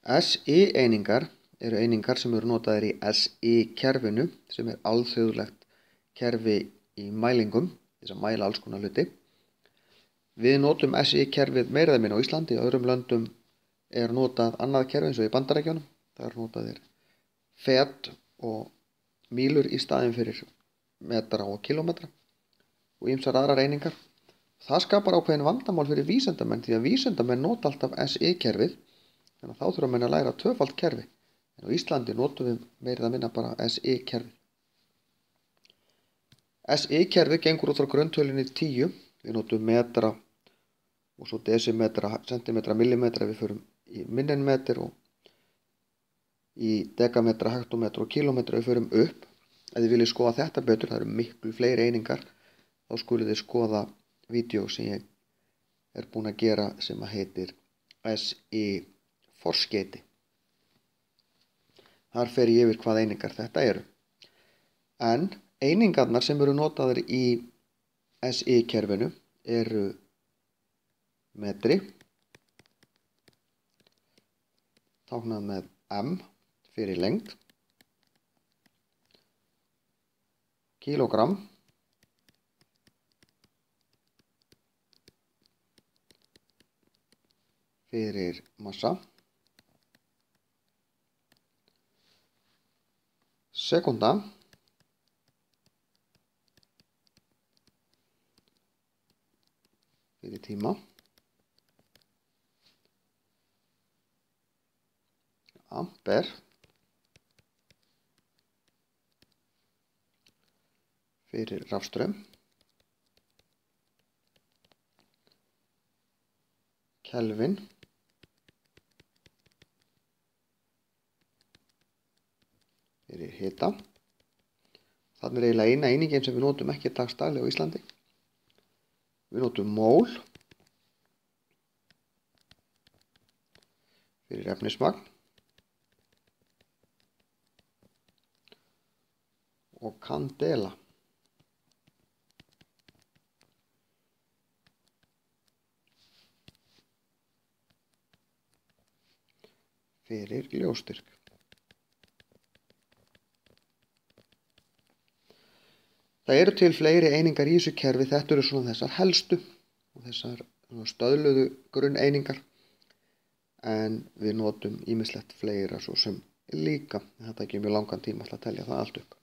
SI-einingar eru einingar sem eru notaðar í SI-kerfinu sem er alþjóðlegt kerfi í mælingum, þess að mæla alls konar hluti. Við notum SI-kerfið meira eða minna á Íslandi, í öðrum löndum er notað annað kerfi eins og í Bandaríkjunum. Það er notaðir fet og mílur í staðinn fyrir metra og kílómetra og ýmsar aðrar einingar. Það skapar ákveðin vandamál fyrir vísindamenn því að vísindamenn nota alltaf SI-kerfið, þannig að þá þurfa menn að læra tvöfalt kerfi. En á Íslandi notum við meira eða minna bara SI-kerfið. SI-kerfið gengur út frá grunntölunni 10. Við notum metra og svo desimetra, sentimetra, millimetra. Við förum í minni en metr og í dekametra, hektometra og kílómetra. Við förum upp. Ef þið viljið skoða þetta betur, það eru miklu fleiri einingar, þá skulið þið skoða vídeó sem ég er búinn að gera sem heitir SI-forskeiti. Þar fer ég yfir hvað einingar þetta eru. En einingarnar sem eru notaðar í SI-kerfinu eru metri, táknað með M fyrir lengd, kílógramm, fyrir massa, sekúnda, fyrir tíma, amper, fyrir rafstraum, kelvin, fyrir hita. Þannig er eiginlega eina einingin sem við notum ekki dagsdaglega á Íslandi. Við notum mól fyrir efnismagn og kandela fyrir ljósstyrk. Það eru til fleiri einingar í þessu kerfi, þetta eru svona þessar helstu og þessar stöðluðu grunneiningar, en við notum ýmislegt fleira svo sem líka. Það tekur mjög langan tíma að telja það allt upp.